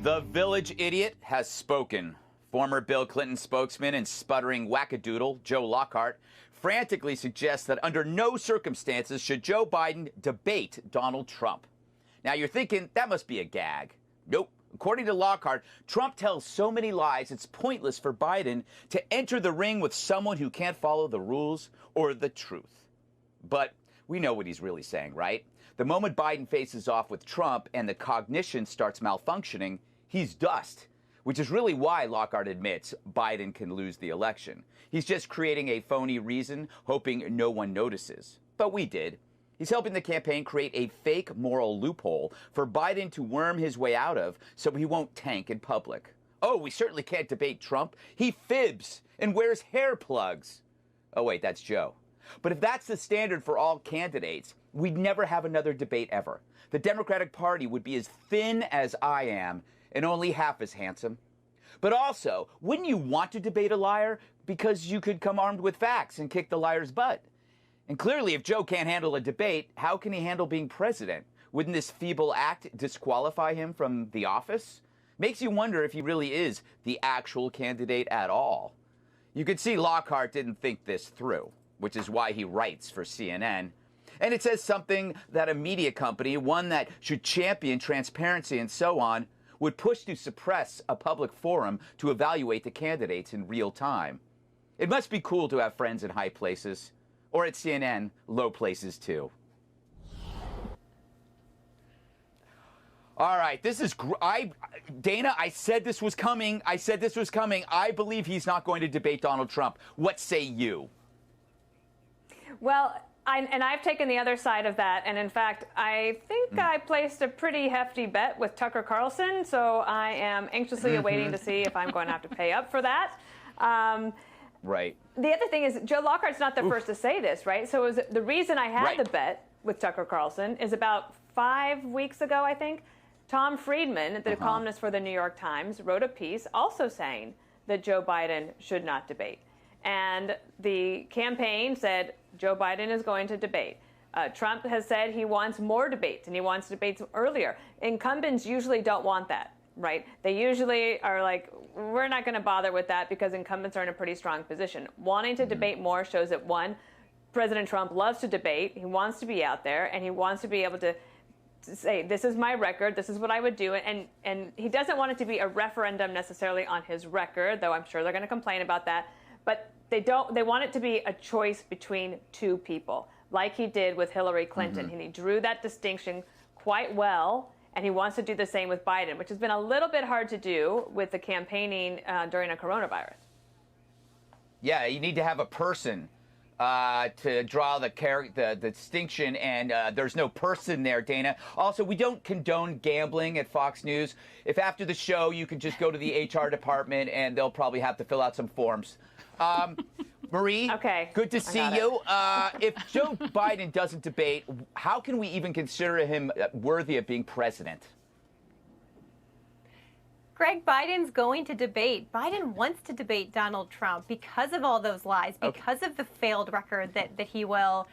The village idiot has spoken. Former Bill Clinton spokesman and sputtering wackadoodle Joe Lockhardt frantically suggests that under no circumstances should Joe Biden debate Donald Trump. Now you're thinking that must be a gag. Nope. According to Lockhart, Trump tells so many lies it's pointless for Biden to enter the ring with someone who can't follow the rules or the truth. But we know what he's really saying, right? The moment Biden faces off with Trump and the cognition starts malfunctioning, he's dust, which is really why Lockhart admits Biden can lose the election. He's just creating a phony reason, hoping no one notices. But we did. He's helping the campaign create a fake moral loophole for Biden to worm his way out of so he won't tank in public. Oh, we certainly can't debate Trump. He fibs and wears hair plugs. Oh, wait, that's Joe. But if that's the standard for all candidates, we'd never have another debate ever. The Democratic Party would be as thin as I am and only half as handsome. But also, wouldn't you want to debate a liar? Because you could come armed with facts and kick the liar's butt. And clearly, if Joe can't handle a debate, how can he handle being president? Wouldn't this feeble act disqualify him from the office? Makes you wonder if he really is the actual candidate at all. You could see Lockhart didn't think this through, which is why he writes for CNN. And it says something that a media company, one that should champion transparency and so on, would push to suppress a public forum to evaluate the candidates in real time. It must be cool to have friends in high places, or at CNN, low places too. All right, this is Dana, I said this was coming. I believe he's not going to debate Donald Trump. What say you? Well, I've taken the other side of that, and in fact, I think I placed a pretty hefty bet with Tucker Carlson, so I am anxiously awaiting to see if I'm going to have to pay up for that. Right. The other thing is, Joe Lockhart's not the first to say this, right? So the reason I had the bet with Tucker Carlson is about 5 weeks ago, I think, Tom Friedman, the columnist for the New York Times, wrote a piece also saying that Joe Biden should not debate. And the campaign said Joe Biden is going to debate. Trump has said he wants more debates, and he wants debates earlier. Incumbents usually don't want that, right? They usually are like, we're not going to bother with that because incumbents are in a pretty strong position. Wanting to debate more shows that, one, President Trump loves to debate. He wants to be out there, and he wants to be able to say, this is my record, this is what I would do. And he doesn't want it to be a referendum necessarily on his record, though I'm sure they're going to complain about that. But they want it to be a choice between two people, like he did with Hillary Clinton. And he drew that distinction quite well, and he wants to do the same with Biden, which has been a little bit hard to do with the campaigning during a coronavirus. Yeah, you need to have a person to draw the distinction, and there's no person there, Dana. Also, we don't condone gambling at Fox News. If after the show you can just go to the HR department, and they'll probably have to fill out some forms. Marie, okay, good to see you. If Joe Biden doesn't debate, how can we even consider him worthy of being president? Greg, Biden's going to debate. Biden wants to debate Donald Trump because of all those lies, because of the failed record that he will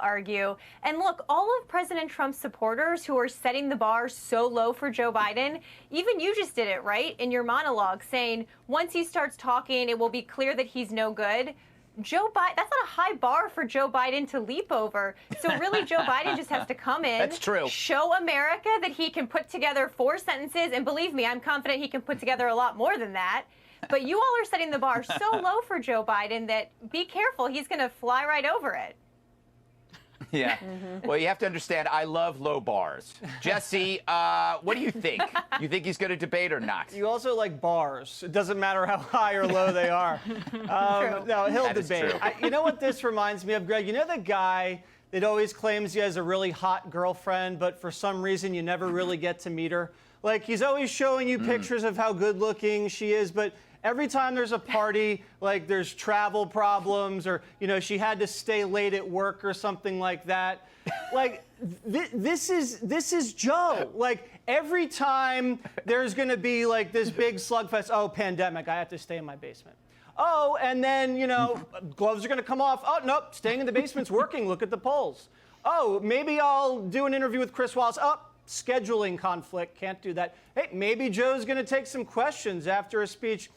argue. And look, all of President Trump's supporters who are setting the bar so low for Joe Biden, even you just did it, right, in your monologue, saying once he starts talking, it will be clear that he's no good. Joe Biden, that's not a high bar for Joe Biden to leap over. So really, Joe Biden just has to come in, that's true, show America that he can put together 4 sentences. And believe me, I'm confident he can put together a lot more than that. But you all are setting the bar so low for Joe Biden that be careful, he's going to fly right over it. Yeah. Well, you have to understand, I love low bars. Jesse, what do you think? You think he's going to debate or not? You also like bars. It doesn't matter how high or low they are. No, he'll debate. You know what this reminds me of, Greg? You know the guy that always claims he has a really hot girlfriend, but for some reason you never really get to meet her? Like, he's always showing you pictures of how good looking she is, but every time there's a party, like there's travel problems or, you know, she had to stay late at work or something like that. Like, this is Joe. Like, every time there's going to be like this big slugfest, oh, pandemic, I have to stay in my basement. Oh, and then, you know, gloves are going to come off. Oh, nope, staying in the basement's working. Look at the polls. Oh, maybe I'll do an interview with Chris Wallace. Oh, scheduling conflict, can't do that. Hey, maybe Joe's going to take some questions after a speech.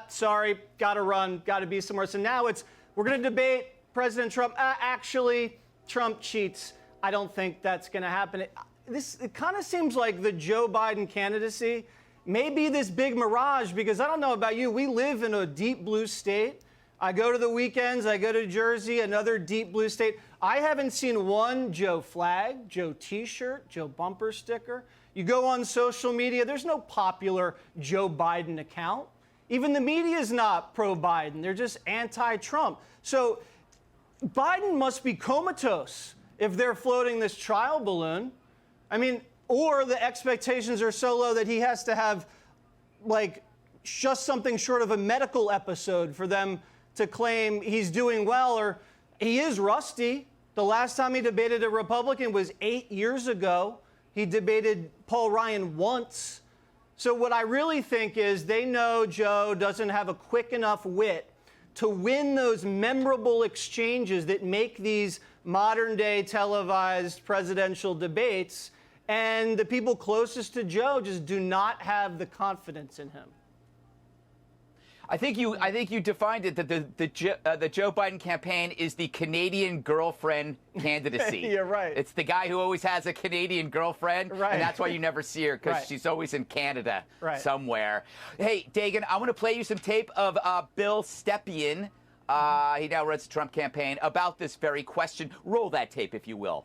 Sorry, got to run, got to be somewhere. So now we're going to debate President Trump. Actually, Trump cheats. I don't think that's going to happen. It kind of seems like the Joe Biden candidacy may be this big mirage, because I don't know about you. We live in a deep blue state. I go to the weekends. I go to Jersey, another deep blue state. I haven't seen one Joe flag, Joe T-shirt, Joe bumper sticker. You go on social media, there's no popular Joe Biden account. Even the media is not pro-Biden. They're just anti-Trump. So Biden must be comatose if they're floating this trial balloon. I mean, or the expectations are so low that he has to have, like, just something short of a medical episode for them to claim he's doing well, or he is rusty. The last time he debated a Republican was 8 years ago. He debated Paul Ryan once. So what I really think is they know Joe doesn't have a quick enough wit to win those memorable exchanges that make these modern-day televised presidential debates, and the people closest to Joe just do not have the confidence in him. I think you defined it that the Joe Biden campaign is the Canadian girlfriend candidacy. You're right. It's the guy who always has a Canadian girlfriend, right. And that's why you never see her, because right. she's always in Canada right. somewhere. Hey, Dagan, I want to play you some tape of Bill Stepien. He now runs the Trump campaign about this very question. Roll that tape, if you will.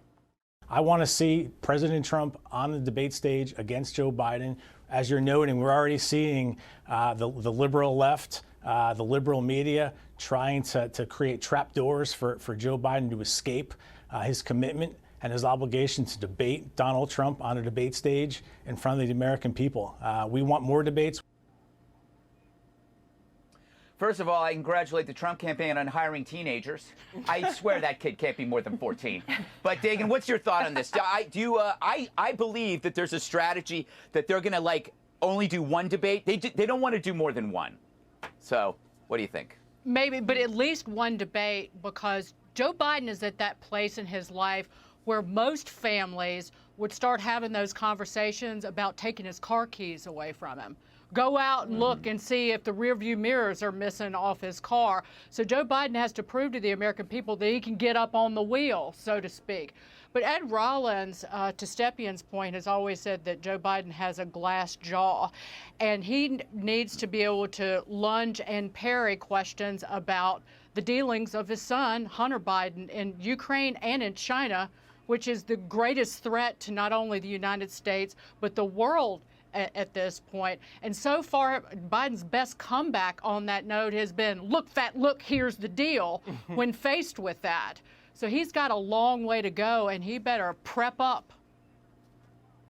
I want to see President Trump on the debate stage against Joe Biden. As you're noting, we're already seeing the liberal left, the liberal media trying to create trapdoors for Joe Biden to escape his commitment and his obligation to debate Donald Trump on a debate stage in front of the American people. We want more debates. First of all, I congratulate the Trump campaign on hiring teenagers. I swear that kid can't be more than 14. But Dagan, what's your thought on this? I believe that there's a strategy that they're going to only do one debate. They don't want to do more than one. So, what do you think? Maybe, but at least one debate, because Joe Biden is at that place in his life where most families would start having those conversations about taking his car keys away from him. Go out and look and see if the rearview mirrors are missing off his car. So Joe Biden has to prove to the American people that he can get up on the wheel, so to speak. But Ed Rollins, to Stepien's point, has always said that Joe Biden has a glass jaw, and he needs to be able to lunge and parry questions about the dealings of his son, Hunter Biden, in Ukraine and in China, which is the greatest threat to not only the United States, but the world at this point. And so far, Biden's best comeback on that note has been, look, fat, look, here's the deal, when faced with that. So he's got a long way to go, and he better prep up.